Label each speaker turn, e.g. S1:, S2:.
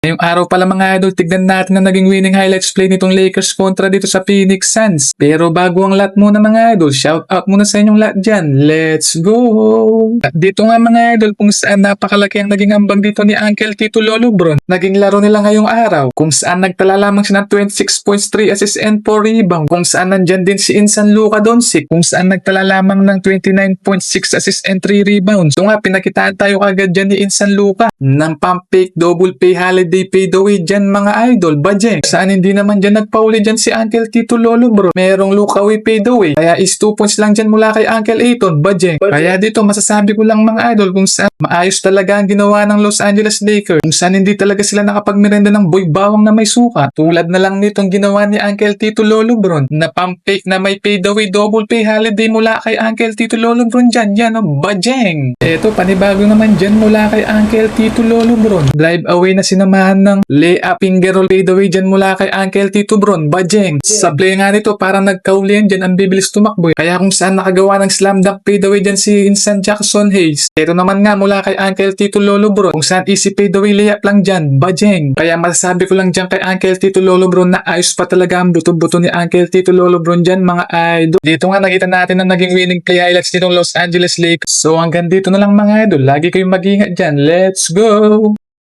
S1: Ngayong araw pala mga idol, tignan natin na naging winning highlights play nitong Lakers kontra dito sa Phoenix Suns. Pero bago ang lahat muna mga idol, shout out muna sa inyong lahat dyan. Let's go! At dito nga mga idol kung saan napakalaki ang naging ambag dito ni Uncle Tito Lolo Bron. Naging laro nila ngayong araw kung saan nagtala lamang siya ng 26 points, 3 assists and 4 rebound. Kung saan nandyan din si Insan Luka Doncic kung saan nagtala lamang ng 29.6 assists and 3 rebounds. So nga pinakitaan tayo kagad dyan ni Insan Luka ng pump fake, double pay, holiday fadeaway dyan mga idol, bajeng. Saan hindi naman dyan nagpauli dyan si Uncle Tito Lolo Bro. Merong look away fadeaway. Kaya is 2 points lang dyan mula kay Uncle Ayton, bajeng. Kaya dito masasabi ko lang mga idol kung saan maayos talaga ang ginawa ng Los Angeles Lakers. Kung saan hindi talaga sila nakapagmerenda ng boy bawang na may suka. Tulad na lang nitong ginawa ni Uncle Tito Lolo Bron na pump fake na may fadeaway double pay holiday mula kay Uncle Tito Lolo Bron dyan. Yan o, bajeng. Eto, panibago naman dyan mula kay Uncle Tito Lolo Bron. Drive away na sinamahan ng layup finger roll fadeaway dyan mula kay Uncle Tito Bron, bajeng. Sa play nga nito parang nagkaulian dyan ang bibilis tumakbo. Kaya kung saan nakagawa ng slam dunk fadeaway dyan si Insan Jackson Hayes. Ito naman nga mula kay Uncle Tito Lolo Bron kung saan easy fadeaway layup lang dyan, bajeng. Kaya masasabi ko lang dyan kay Uncle Tito Lolo Bron na ayos pa talaga ang buto-buto ni Uncle Tito Lolo Bron dyan mga idol. Dito nga nakita natin na naging winning play highlights nitong Los Angeles Lakers. So hanggang dito na lang mga idol. Lagi kayong mag-ingat dyan. Let's go!